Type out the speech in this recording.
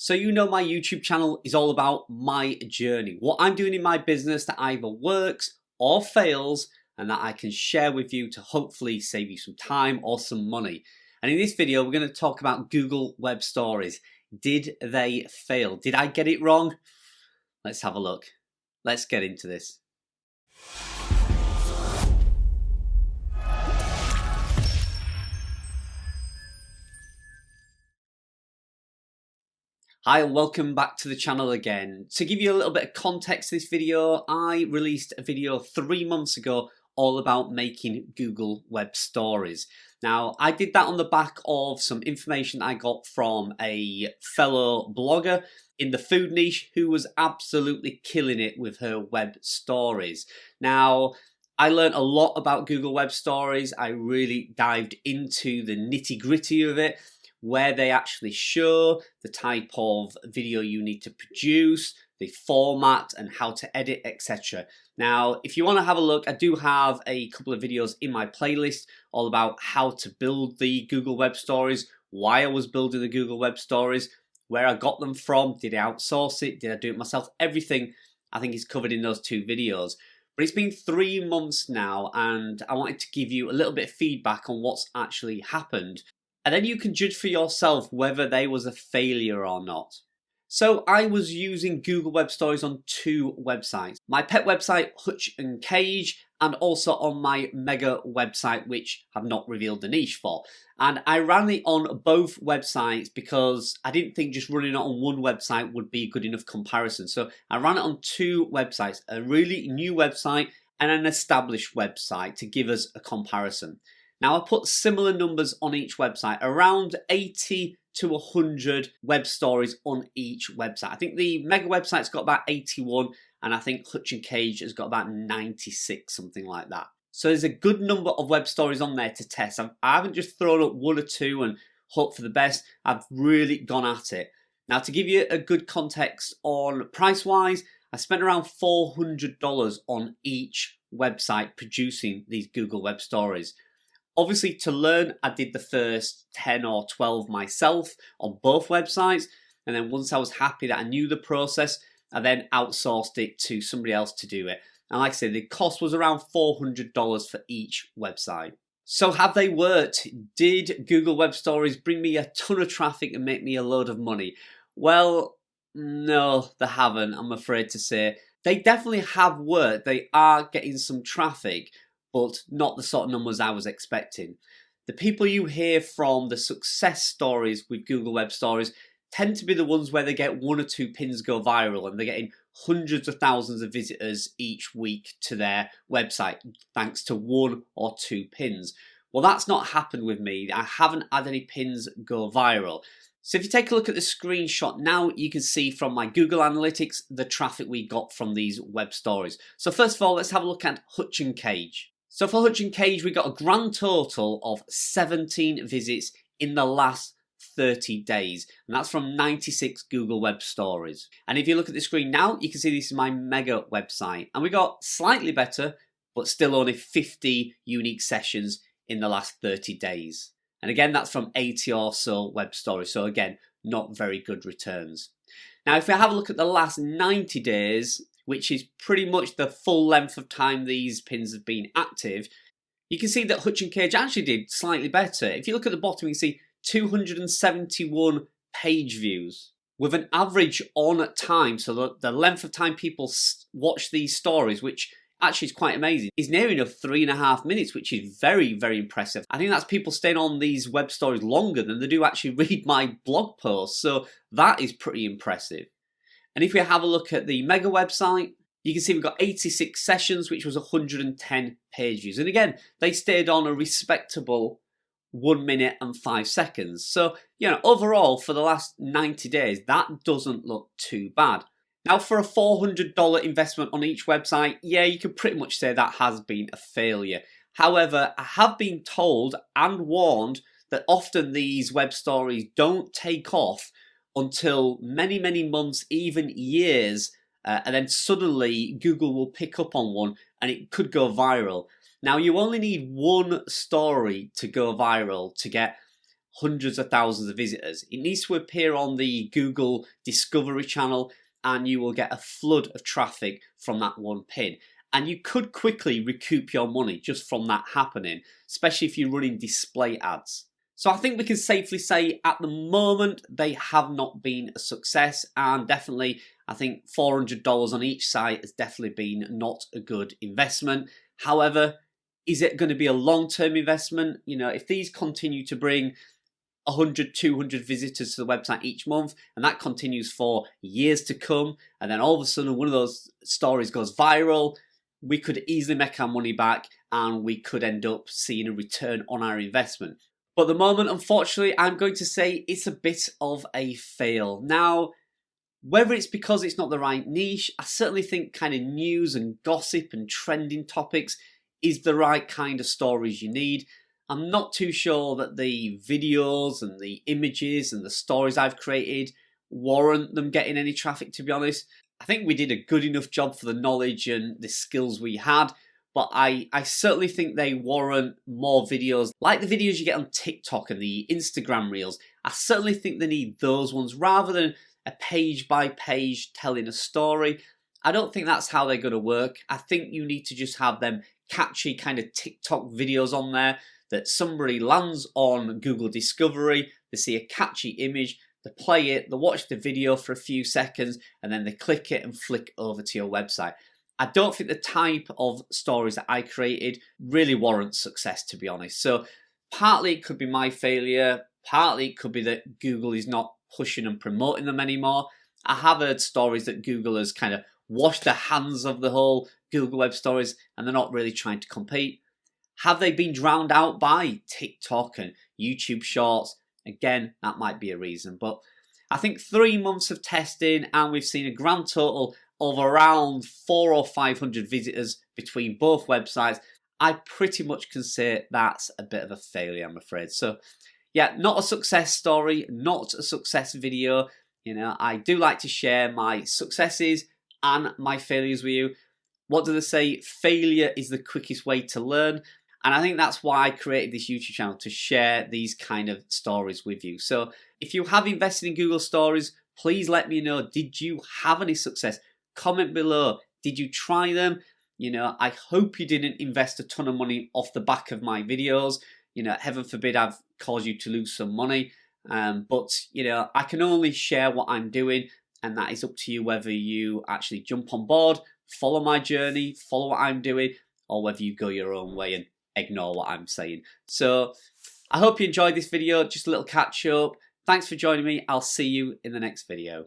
So you know my YouTube channel is all about my journey, what I'm doing in my business that either works or fails and that I can share with you to hopefully save you some time or some money. And in this video we're going to talk about Google Web Stories. Did they fail? Did I get it wrong? Let's have a look. Let's get into this. Hi and welcome back to the channel again. To give you a little bit of context to this video, I released a video 3 months ago all about making Google Web Stories. Now, I did that on the back of some information I got from a fellow blogger in the food niche who was absolutely killing it with her web stories. Now, I learned a lot about Google Web Stories. I really dived into the nitty-gritty of it, where they actually show, the type of video you need to produce, the format and how to edit, etc. Now, if you want to have a look, I do have a couple of videos in my playlist all about how to build the Google Web Stories, why I was building the Google Web Stories, where I got them from, did I outsource it, did I do it myself, everything I think is covered in those 2 videos. But it's been 3 months now and I wanted to give you a little bit of feedback on what's actually happened. And then you can judge for yourself whether they was a failure or not. So I was using Google Web Stories on 2 websites. My pet website, Hutch and Cage, and also on my mega website, which I've not revealed the niche for. And I ran it on both websites because I didn't think just running it on one website would be a good enough comparison. So I ran it on 2 websites, a really new website and an established website to give us a comparison. Now I put similar numbers on each website, around 80 to 100 web stories on each website. I think the mega website's got about 81 and I think Hutch and Cage has got about 96, something like that. So there's a good number of web stories on there to test. I haven't just thrown up 1 or 2 and hope for the best. I've really gone at it. Now to give you a good context on price wise, I spent around $400 on each website producing these Google Web Stories. Obviously, to learn, I did the first 10 or 12 myself on both websites. And then once I was happy that I knew the process, I then outsourced it to somebody else to do it. And like I said, the cost was around $400 for each website. So have they worked? Did Google Web Stories bring me a ton of traffic and make me a load of money? Well, no, they haven't, I'm afraid to say. They definitely have worked. They are getting some traffic, but not the sort of numbers I was expecting. The people you hear from the success stories with Google Web Stories tend to be the ones where they get 1 or 2 pins go viral and they're getting hundreds of thousands of visitors each week to their website thanks to 1 or 2 pins. Well, that's not happened with me. I haven't had any pins go viral. So if you take a look at the screenshot now, you can see from my Google Analytics the traffic we got from these web stories. So first of all, let's have a look at Hutch and Cage. So for Hutch and Cage, we got a grand total of 17 visits in the last 30 days. And that's from 96 Google Web Stories. And if you look at the screen now, you can see this is my mega website. And we got slightly better, but still only 50 unique sessions in the last 30 days. And again, that's from 80 or so web stories. So again, not very good returns. Now, if we have a look at the last 90 days, which is pretty much the full length of time these pins have been active, you can see that Hutch and Cage actually did slightly better. If you look at the bottom, you can see 271 page views with an average on time. So the length of time people watch these stories, which actually is quite amazing, is near enough 3.5 minutes, which is very, very impressive. I think that's people staying on these web stories longer than they do actually read my blog posts. So that is pretty impressive. And if we have a look at the mega website, you can see we've got 86 sessions, which was 110 page views. And again, they stayed on a respectable 1 minute and 5 seconds. So, overall for the last 90 days, that doesn't look too bad. Now for a $400 investment on each website, yeah, you can pretty much say that has been a failure. However, I have been told and warned that often these web stories don't take off until many, many months, even years, and then suddenly Google will pick up on one and it could go viral. Now you only need 1 story to go viral to get hundreds of thousands of visitors. It needs to appear on the Google Discovery channel, and you will get a flood of traffic from that one pin. And you could quickly recoup your money just from that happening, especially if you're running display ads. So I think we can safely say at the moment they have not been a success, and definitely I think $400 on each site has definitely been not a good investment. However, is it going to be a long-term investment? You know, if these continue to bring 100, 200 visitors to the website each month, and that continues for years to come, and then all of a sudden one of those stories goes viral, we could easily make our money back and we could end up seeing a return on our investment. But at the moment, unfortunately, I'm going to say it's a bit of a fail. Now, whether it's because it's not the right niche, I certainly think kind of news and gossip and trending topics is the right kind of stories you need. I'm not too sure that the videos and the images and the stories I've created warrant them getting any traffic, to be honest. I think we did a good enough job for the knowledge and the skills we had, but I certainly think they warrant more videos, like the videos you get on TikTok and the Instagram Reels. I certainly think they need those ones rather than a page by page telling a story. I don't think that's how they're going to work. I think you need to just have them catchy kind of TikTok videos on there that somebody lands on Google Discovery, they see a catchy image, they play it, they watch the video for a few seconds, and then they click it and flick over to your website. I don't think the type of stories that I created really warrants success, to be honest. So partly it could be my failure, partly it could be that Google is not pushing and promoting them anymore. I have heard stories that Google has kind of washed their hands of the whole Google Web Stories and they're not really trying to compete. Have they been drowned out by TikTok and YouTube Shorts? Again, that might be a reason. But I think 3 months of testing and we've seen a grand total of around 400 or 500 visitors between both websites. I pretty much can say that's a bit of a failure, I'm afraid. So yeah, not a success story, not a success video. You know, I do like to share my successes and my failures with you. What do they say? Failure is the quickest way to learn. And I think that's why I created this YouTube channel, to share these kind of stories with you. So if you have invested in Google Stories, please let me know. Did you have any success? Comment below. Did you try them? You know, I hope you didn't invest a ton of money off the back of my videos. You know, heaven forbid I've caused you to lose some money. But, you know, I can only share what I'm doing, and that is up to you whether you actually jump on board, follow my journey, follow what I'm doing, or whether you go your own way and ignore what I'm saying. So I hope you enjoyed this video, just a little catch up. Thanks for joining me. I'll see you in the next video.